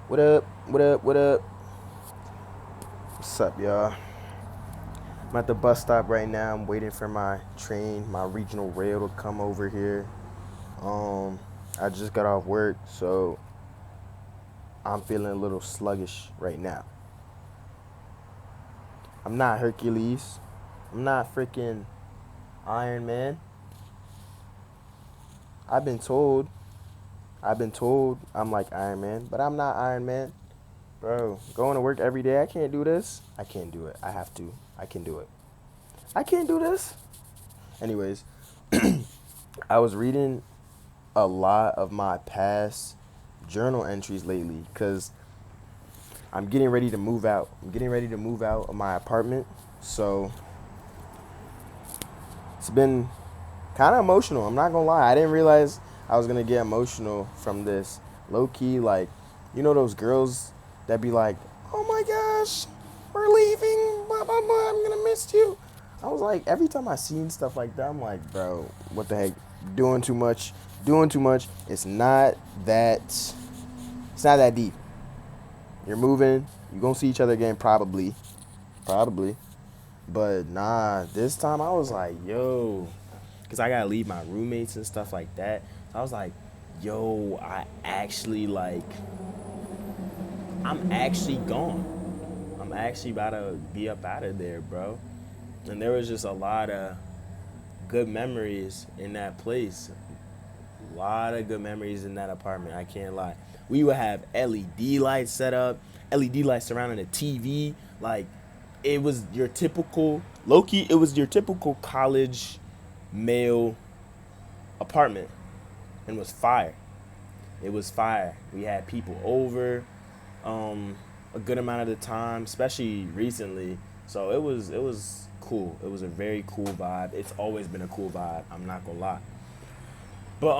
What up? What up? What up? What's up, y'all? I'm at the bus stop right now. I'm waiting for my train, my regional rail to come over here. I just got off work, so I'm feeling a little sluggish right now. I'm not Hercules. I'm not freaking Iron Man. I've been told. I've been told I'm like Iron Man, but I'm not Iron Man. Bro, going to work every day, I can't do this. I can't do it. I have to. I can do it. I can't do this. Anyways, I was reading a lot of my past journal entries lately because I'm getting ready to move out. I'm getting ready to move out of my apartment. So it's been kind of emotional. I'm not going to lie. I didn't realize I was going to get emotional from this. Low key, like, you know, those girls that be like, oh my gosh, we're leaving. Blah, blah, blah. I'm going to miss you. I was like, every time I seen stuff like that, I'm like, bro, what the heck? Doing too much. Doing too much. That. It's not that deep. You're moving. You're gonna see each other again, probably. Probably. But nah, this time I was like, yo. Because I gotta leave my roommates and stuff like that. So I was like, yo, I'm actually gone. I'm actually about to be up out of there, bro. And there was just a lot of good memories in that place. A lot of good memories in that apartment. I can't lie. We would have LED lights set up, LED lights surrounding the TV. Like, it was your typical, Loki, it was your typical college male apartment and was fire. It was fire. We had people over a good amount of the time, especially recently. So it was cool. It was a very cool vibe. It's always been a cool vibe. I'm not gonna lie. But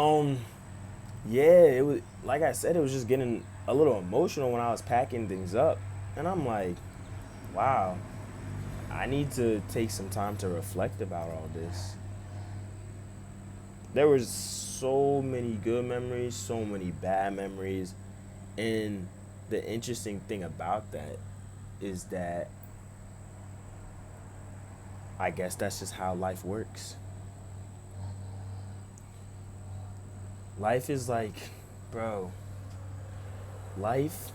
yeah, it was like I said, it was just getting a little emotional when I was packing things up. And I'm like, wow, I need to take some time to reflect about all this. There was so many good memories, so many bad memories, and the interesting thing about that is that I guess that's just how life works. Life is like, bro, life,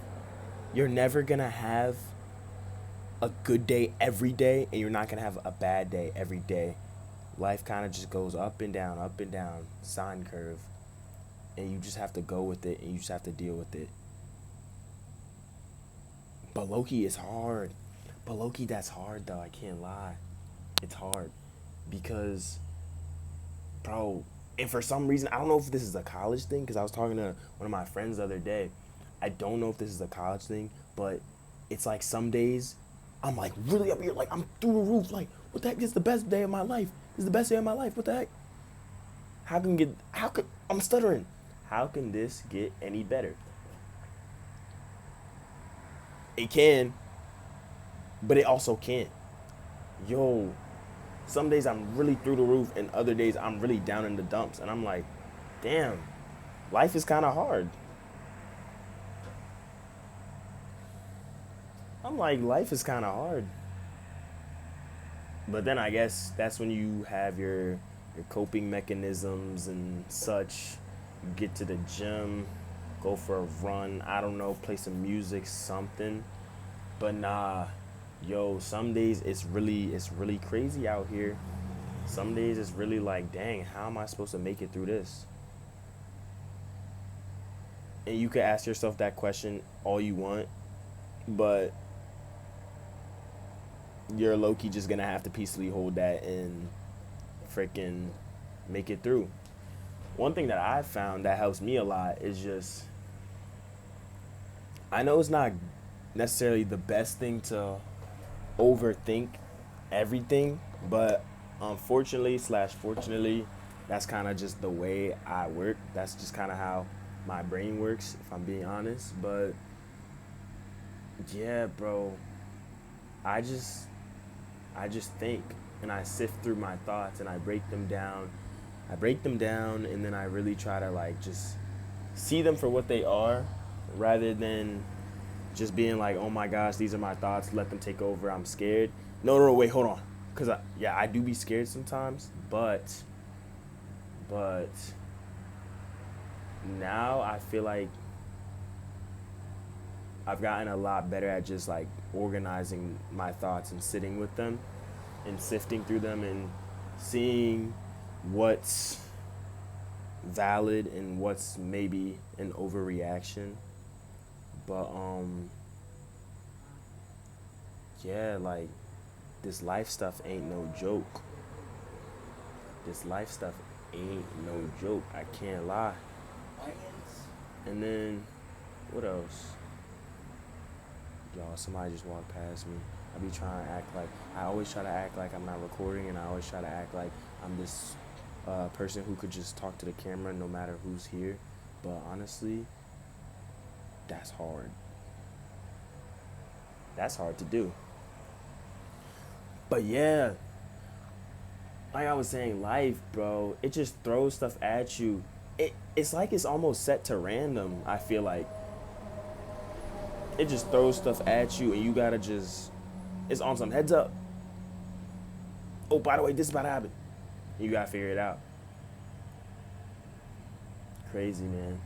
you're never gonna have a good day every day, and you're not gonna have a bad day every day. Life kind of just goes up and down, sine curve, and you just have to go with it, and you just have to deal with it. But Loki is hard. But Loki, that's hard though. I can't lie. It's hard because, bro, and for some reason, I don't know if this is a college thing because I was talking to one of my friends the other day. I don't know if this is a college thing, but it's like some days I'm like really up here, like I'm through the roof, like what the heck? This is the best day of my life. This is the best day of my life. What the heck? How could I'm stuttering? How can this get any better? It can, but it also can't. Yo, some days I'm really through the roof, and other days I'm really down in the dumps, and I'm like, damn, life is kind of hard. I'm like, life is kind of hard. But then I guess that's when you have your coping mechanisms and such. You get to the gym, go for a run. I don't know, play some music, something. But nah, yo, some days it's really crazy out here. Some days it's really like, dang, how am I supposed to make it through this? And you could ask yourself that question all you want, but you're low key just gonna have to peacefully hold that and freaking make it through. One thing that I've found that helps me a lot is just, I know it's not necessarily the best thing to overthink everything, but unfortunately slash fortunately, that's kind of just the way I work. That's just kind of how my brain works, if I'm being honest. But yeah, bro, I just I just think and I sift through my thoughts and I break them down. I break them down and then I really try to like just see them for what they are rather than just being like, oh my gosh, these are my thoughts, let them take over, I'm scared. No, no, no, wait, hold on. Because, yeah, I do be scared sometimes, but now I feel like I've gotten a lot better at just like organizing my thoughts and sitting with them and sifting through them and seeing what's valid and what's maybe an overreaction. But yeah, like this life stuff ain't no joke. This life stuff ain't no joke. I can't lie. And then what else? Y'all, somebody just walked past me. I be trying to act like I always try to act like I'm not recording, and I always try to act like I'm this person who could just talk to the camera no matter who's here. But honestly, that's hard. That's hard to do. But yeah, like I was saying, life, bro, it just throws stuff at you. It's like it's almost set to random. I feel like it just throws stuff at you, and you gotta just it's on some heads up. Oh, by the way, this is about to happen. You gotta figure it out. Crazy, man.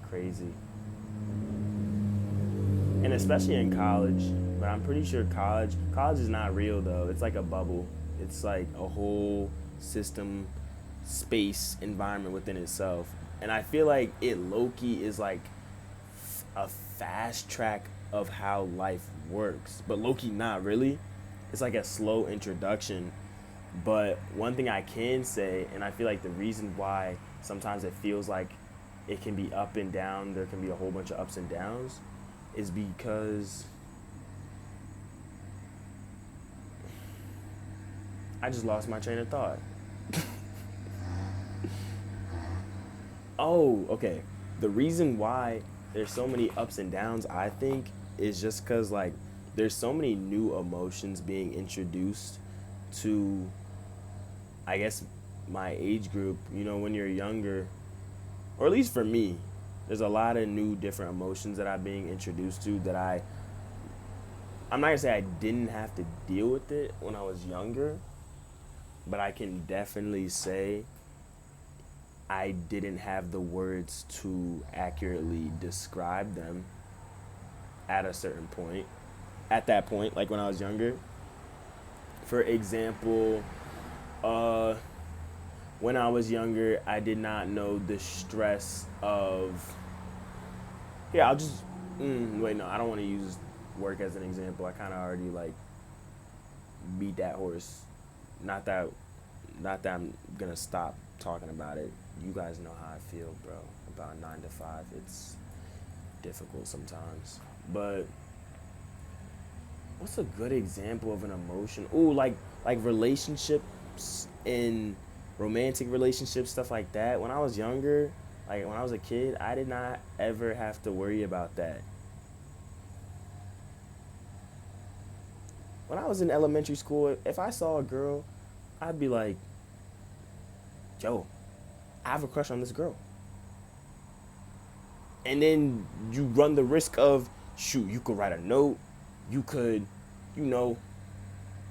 Crazy. And especially in college. But I'm pretty sure college is not real though. It's like a bubble. It's like a whole system, space, environment within itself. And I feel like it low-key is like a fast track of how life works. But low-key not really. It's like a slow introduction. But one thing I can say, and I feel like the reason why sometimes it feels like it can be up and down, there can be a whole bunch of ups and downs, is because I just lost my train of thought. Oh, okay. The reason why there's so many ups and downs, I think, is just because, like, there's so many new emotions being introduced to, I guess, my age group. You know, when you're younger, or at least for me, there's a lot of new different emotions that I'm being introduced to that I'm not gonna say I didn't have to deal with it when I was younger, but I can definitely say I didn't have the words to accurately describe them at a certain point. At that point, like when I was younger. For example, uh, when I was younger, I did not know the stress of. Yeah, I'll just. Wait, no, I don't want to use work as an example. I kind of already like beat that horse. Not that, not that I'm gonna stop talking about it. You guys know how I feel, bro. About 9 to 5, it's difficult sometimes. But what's a good example of an emotion? Ooh, like relationships in romantic relationships, stuff like that. When I was younger, like when I was a kid, I did not ever have to worry about that. When I was in elementary school, if I saw a girl, I'd be like, yo, I have a crush on this girl. And then you run the risk of, shoot, you could write a note, you could, you know,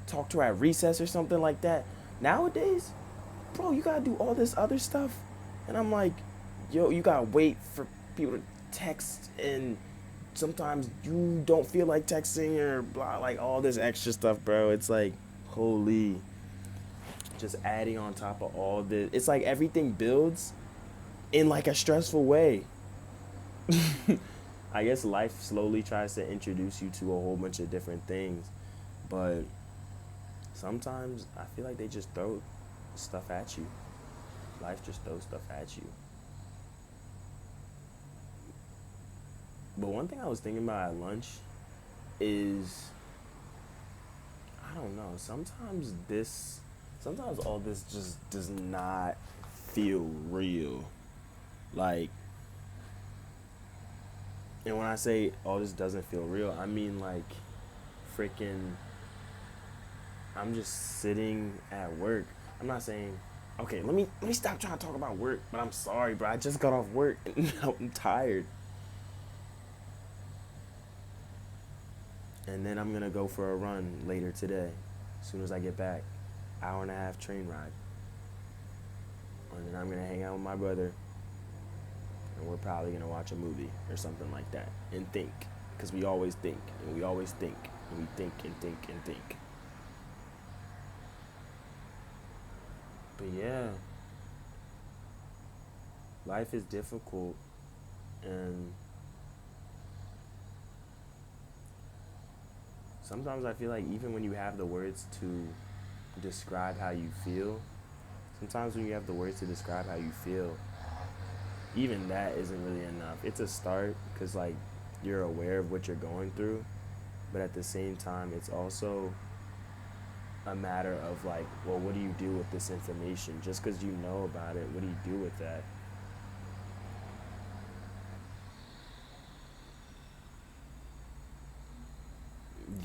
talk to her at recess or something like that. Nowadays, bro, you gotta do all this other stuff. And I'm like, yo, you gotta wait for people to text, and sometimes you don't feel like texting or blah, like all this extra stuff, bro. It's like, holy, just adding on top of all this. It's like everything builds in like a stressful way. I guess life slowly tries to introduce you to a whole bunch of different things, but sometimes I feel like they just throw stuff at you. Life just throws stuff at you. But one thing I was thinking about at lunch is, I don't know, sometimes all this just does not feel real. Like, and when I say all this doesn't feel real, I mean like freaking I'm just sitting at work. I'm not saying, okay, let me stop trying to talk about work, but I'm sorry, bro. I just got off work and now I'm tired. And then I'm gonna go for a run later today, as soon as I get back. Hour and a half train ride. And then I'm gonna hang out with my brother, and we're probably gonna watch a movie or something like that and think, because we always think and we always think and we think and think and think. But yeah, life is difficult, and sometimes I feel like even when you have the words to describe how you feel, sometimes when you have the words to describe how you feel, even that isn't really enough. It's a start because like you're aware of what you're going through, but at the same time, it's also a matter of like, well, what do you do with this information? Just because you know about it, what do you do with that?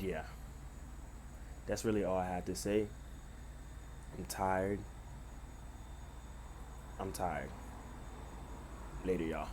Yeah, that's really all I had to say. I'm tired. I'm tired. Later, y'all.